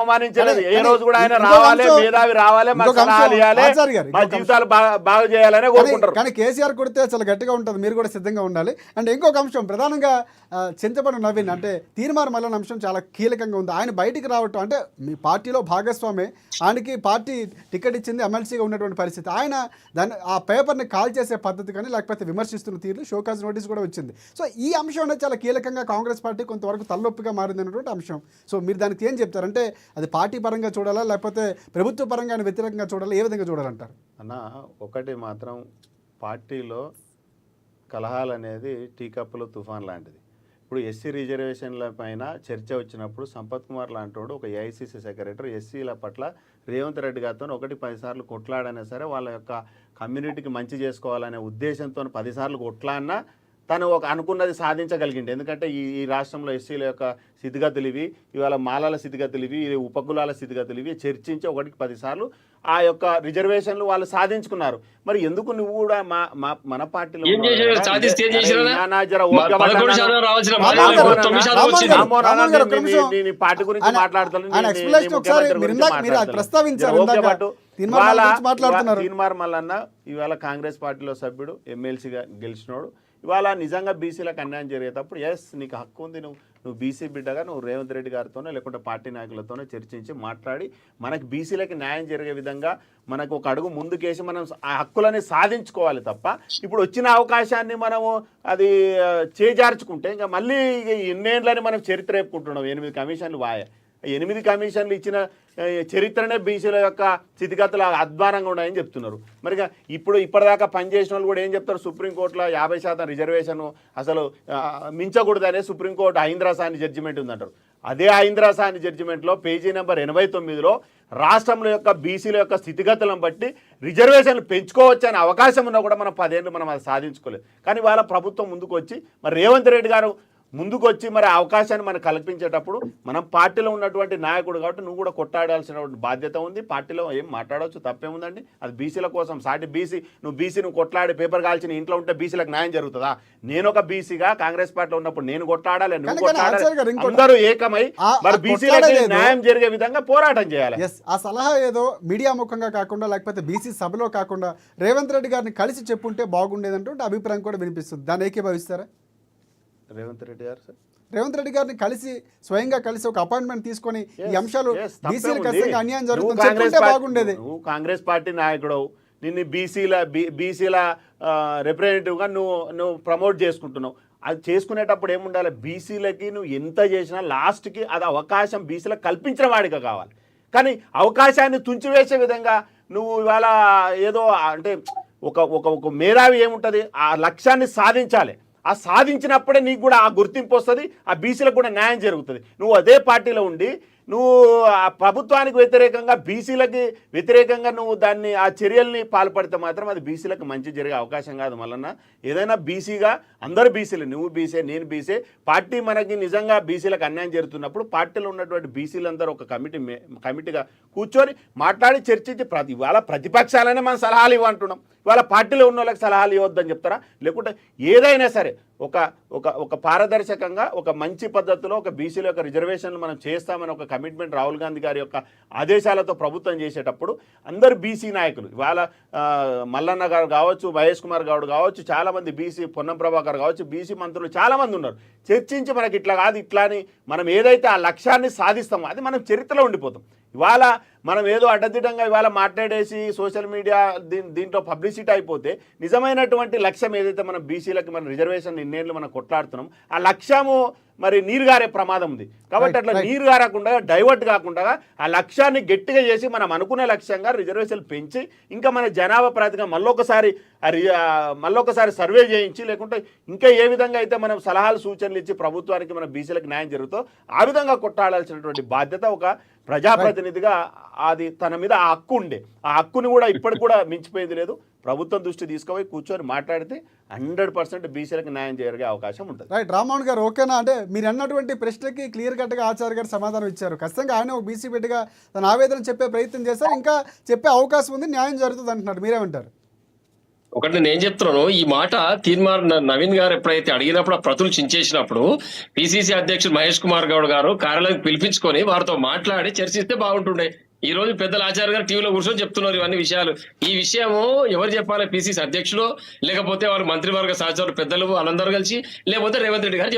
అవమానించలేదు. ఏ రోజు కూడా ఆయన రావాలి, మేధావి రావాలి, మా సలహాలు ఇవ్వాలి, మా జీవితాలు బాగు చేయాలనే కోరుకుంటారు. కానీ కేసీఆర్ కొడితే చాలా గట్టిగా ఉంటుంది, మీరు కూడా సిద్ధంగా ఉండాలి. అండ్ ఇంకొక అంశం ప్రధానంగా చింతపండు నవీన్ అంటే తీర్మార్ మల్లన్న అంశం చాలా కీలకంగా ఉంది. ఆయన బయటికి రావటం అంటే మీ పార్టీలో భాగస్వామే, ఆయనకి పార్టీ టికెట్ ఇచ్చింది, ఎమ్మెల్సీగా ఉన్నటువంటి పరిస్థితి. ఆయన దాన్ని ఆ పేపర్ని కాల్ చేసే పద్ధతి కానీ లేకపోతే విమర్శిస్తున్న తీరు షోకాజ్ నోటీస్ కూడా వచ్చింది. సో ఈ అంశం అనేది చాలా కీలకంగా కాంగ్రెస్ పార్టీ కొంతవరకు తలనొప్పిగా మారింది అన్నటువంటి అంశం. సో మీరు దానికి ఏం చెప్తారంటే అది పార్టీ పరంగా చూడాలా లేకపోతే ప్రభుత్వ పరంగా వ్యతిరేకంగా చూడాలా, ఏ విధంగా చూడాలంటారు? అన్న ఒకటి మాత్రం, పార్టీలో కలహాలు అనేది టీ కప్పులో తుఫాన్ లాంటిది. ఇప్పుడు ఎస్సీ రిజర్వేషన్ల పైన చర్చ వచ్చినప్పుడు సంపత్ కుమార్ లాంటి ఒక ఏఐసిసి సెక్రటరీ ఎస్సీల పట్ల రేవంత్ రెడ్డి గారితో 10 సార్లు కొట్లాడైనా సరే వాళ్ళ యొక్క కమ్యూనిటీకి మంచి చేసుకోవాలనే ఉద్దేశంతో 10 సార్లు కొట్లాడినా తను అనుకున్నది సాధించగలిగింది. ఎందుకంటే ఈ రాష్ట్రంలో ఎస్సీల యొక్క స్థితిగతులు ఇవి, ఇవాళ మాలాల స్థితిగతులు ఇవి, ఉపకులాల స్థితిగతులు ఇవి చర్చించి 10 సార్లు ఆ యొక్క రిజర్వేషన్లు వాళ్ళు సాధించుకున్నారు. మరి ఎందుకు నువ్వు కూడా మన పార్టీలో పార్టీ గురించి తీర్మార్ మల్లన్న ఇవాళ కాంగ్రెస్ పార్టీలో సభ్యుడు, ఎమ్మెల్సీగా గెలిచినోడు. ఇవాళ నిజంగా బీసీలకు అన్యాయం జరిగేటప్పుడు ఎస్ నీకు హక్కు ఉంది, నువ్వు బీసీ బిడ్డగా నువ్వు రేవంత్ రెడ్డి గారితోనే లేకుంటే పార్టీ నాయకులతోనే చర్చించి మాట్లాడి మనకు బీసీలకి న్యాయం జరిగే విధంగా మనకు ఒక అడుగు ముందుకేసి మనం ఆ హక్కులని సాధించుకోవాలి తప్ప ఇప్పుడు వచ్చిన అవకాశాన్ని మనము అది చేజార్చుకుంటే ఇంకా మళ్ళీ ఎన్నేళ్ళని మనం చరిత్ర రేపుకుంటున్నాం. 8 కమిషన్లు 8 కమిషన్లు ఇచ్చిన చరిత్రనే బీసీల యొక్క స్థితిగతులు అధ్వానంగా ఉన్నాయని చెప్తున్నారు. మరి ఇప్పటిదాకా పనిచేసిన వాళ్ళు కూడా ఏం చెప్తారు, సుప్రీంకోర్టులో 50% రిజర్వేషన్ అసలు మించకూడదనే సుప్రీంకోర్టు హైంద్రాసాని జడ్జిమెంట్ ఉందంటారు. అదే హైంద్రాసాని జడ్జిమెంట్లో పేజీ నెంబర్ 89లో రాష్ట్రంలో యొక్క బీసీల యొక్క స్థితిగతులను బట్టి రిజర్వేషన్లు పెంచుకోవచ్చు అనే అవకాశం ఉన్నా కూడా మనం 10 ఏళ్ళు మనం అది సాధించుకోలేదు. కానీ వాళ్ళ ప్రభుత్వం ముందుకు వచ్చి మరి రేవంత్ రెడ్డి గారు ముందుకు వచ్చి మరి అవకాశాన్ని మనకు కల్పించేటప్పుడు మనం పార్టీలో ఉన్నటువంటి నాయకుడు కాబట్టి నువ్వు కూడా కొట్టాడాల్సిన బాధ్యత ఉంది. పార్టీలో ఏం మాట్లాడవచ్చు, తప్పేముందండి. అది బీసీల కోసం సాటి నువ్వు కొట్లాడి పేపర్ కాల్చిన ఇంట్లో ఉంటే బీసీలకు న్యాయం జరుగుతుందా? నేను ఒక బీసీగా కాంగ్రెస్ పార్టీలో ఉన్నప్పుడు నేను కొట్లాడాలి, నువ్వు కొట్లాడాలి, అందరూ ఏకమై మరి బీసీలకు న్యాయం జరిగే విధంగా పోరాటం చేయాలి. ఆ సలహా ఏదో మీడియా ముఖంగా కాకుండా లేకపోతే బీసీ సభలో కాకుండా రేవంత్ రెడ్డి గారిని కలిసి చెప్పుంటే బాగుండేదంటే అభిప్రాయం కూడా వినిపిస్తుంది. దాన్ని ఏకీభవిస్తారా? రేవంత్ రెడ్డి గారిని కలిసి స్వయంగా కలిసి ఒక అపాయింట్మెంట్ తీసుకొని ఈ అంశాలు బీసీలకు అన్యాయం జరుగుతుంది బాగుండేది. నువ్వు కాంగ్రెస్ పార్టీ నాయకుడు, నిన్ను బీసీల రిప్రజెంటేటివ్గా నువ్వు ప్రమోట్ చేసుకుంటున్నావు. అది చేసుకునేటప్పుడు ఏముండాలి, బీసీలకి నువ్వు ఎంత చేసినా లాస్ట్కి అది అవకాశం బీసీలకు కల్పించిన వాడిగా కావాలి. కానీ అవకాశాన్ని తుంచివేసే విధంగా నువ్వు ఇవాళ ఏదో అంటే ఒక మేధావి ఏముంటుంది, ఆ లక్ష్యాన్ని సాధించాలి. ఆ సాధించినప్పుడే నీకు కూడా ఆ గుర్తింపు వస్తుంది, ఆ బీసీలకు కూడా న్యాయం జరుగుతుంది. నువ్వు అదే పార్టీలో ఉండి నువ్వు ఆ ప్రభుత్వానికి వ్యతిరేకంగా బీసీలకి వ్యతిరేకంగా నువ్వు ఆ చర్యల్ని పాల్పడితే మాత్రం అది బీసీలకు మంచి జరిగే అవకాశం కాదు. మళ్ళీ ఏదైనా బీసీగా అందరూ బీసీలు, నువ్వు బీసీ నేను బీసీ, పార్టీ మనకి నిజంగా బీసీలకు అన్యాయం జరుగుతున్నప్పుడు పార్టీలో ఉన్నటువంటి బీసీలందరూ ఒక కమిటీగా కూర్చొని మాట్లాడి చర్చించి ఇవాళ ప్రతిపక్షాలనే మనం సలహాలు ఇవ్వంటున్నాం, ఇవాళ పార్టీలో ఉన్న వాళ్ళకి సలహాలు ఇవ్వద్దని చెప్తారా? లేకుంటే ఏదైనా సరే ఒక పారదర్శకంగా ఒక మంచి పద్ధతిలో ఒక బీసీల యొక్క రిజర్వేషన్లు మనం చేస్తామని ఒక కమిట్మెంట్ రాహుల్ గాంధీ గారి యొక్క ఆదేశాలతో ప్రభుత్వం చేసేటప్పుడు అందరు బీసీ నాయకులు ఇవాళ మల్లన్న గారు కావచ్చు, మహేష్ కుమార్ గౌడ్ కావచ్చు, చాలామంది బీసీ పొన్నం ప్రభాకర్ కావచ్చు, బీసీ మంత్రులు చాలామంది ఉన్నారు. చర్చించి మనకి ఇట్లా కాదు ఇట్లా అని మనం ఏదైతే ఆ లక్ష్యాన్ని సాధిస్తామో అది మనం చరిత్రలో ఉండిపోతాం. ఇవాళ మనం ఏదో అడ్డదిడ్డంగా ఇవాళ మాట్లాడేసి సోషల్ మీడియా దీంట్లో పబ్లిసిటీ అయిపోతే నిజమైనటువంటి లక్ష్యం ఏదైతే మనం బీసీలకి మన రిజర్వేషన్ ఇన్నేళ్ళు మనం కొట్లాడుతున్నాం ఆ లక్ష్యము మరి నీరు గారే ప్రమాదం ఉంది. కాబట్టి అట్లా నీరు గారకుండా డైవర్ట్ కాకుండా ఆ లక్ష్యాన్ని గట్టిగా చేసి మనం అనుకునే లక్ష్యంగా రిజర్వేషన్లు పెంచి ఇంకా మన జనాభా ప్రాతిగా మళ్ళొకసారి సర్వే చేయించి లేకుంటే ఇంకా ఏ విధంగా అయితే మనం సలహాలు సూచనలు ఇచ్చి ప్రభుత్వానికి మన బీసీలకు న్యాయం జరుగుతో ఆ విధంగా కొట్టాడాల్సినటువంటి బాధ్యత ఒక ప్రజాప్రతినిధిగా అది తన మీద ఆ హక్కు ఉండే. ఆ హక్కుని కూడా ఇప్పటికి కూడా మించిపోయేది లేదు. ప్రభుత్వం దృష్టి తీసుకుపోయి కూర్చొని మాట్లాడితే 100% బీసీలకు న్యాయం జరిగే అవకాశం ఉంటుంది. రైట్ రామ్మోహన్ గారు, ఓకేనా? అంటే మీరు అన్నటువంటి ప్రశ్నకి క్లియర్ కట్గా ఆచార్య గారు సమాధానం ఇచ్చారు. ఖచ్చితంగా ఆయన ఒక బీసీ బిడ్డగా తన ఆవేదన చెప్పే ప్రయత్నం చేశారు, ఇంకా చెప్పే అవకాశం ఉంది, న్యాయం జరుగుతుంది అంటున్నారు. మీరేమంటారు? ఒకటి నేను ఏం చెప్తున్నాను, ఈ మాట తీర్మార్ నవీన్ గారు ఎప్పుడైతే అడిగినప్పుడు ఆ ప్రతులు చించేసినప్పుడు పిసిసి అధ్యక్షుడు మహేష్ కుమార్ గౌడ్ గారు కార్యాలయానికి పిలిపించుకొని వారితో మాట్లాడి చర్చిస్తే బాగుంటుండే. ఈ రోజు పెద్దల ఆచార్య గారు టీవీలో కూర్చొని చెప్తున్నారు ఇవన్నీ విషయాలు. ఈ విషయము ఎవరు చెప్పాలి? పిసిసి అధ్యక్షులు, లేకపోతే వారి మంత్రివర్గ సహచరులు పెద్దలు వాళ్ళందరూ కలిసి, లేకపోతే రేవంత్ రెడ్డి గారు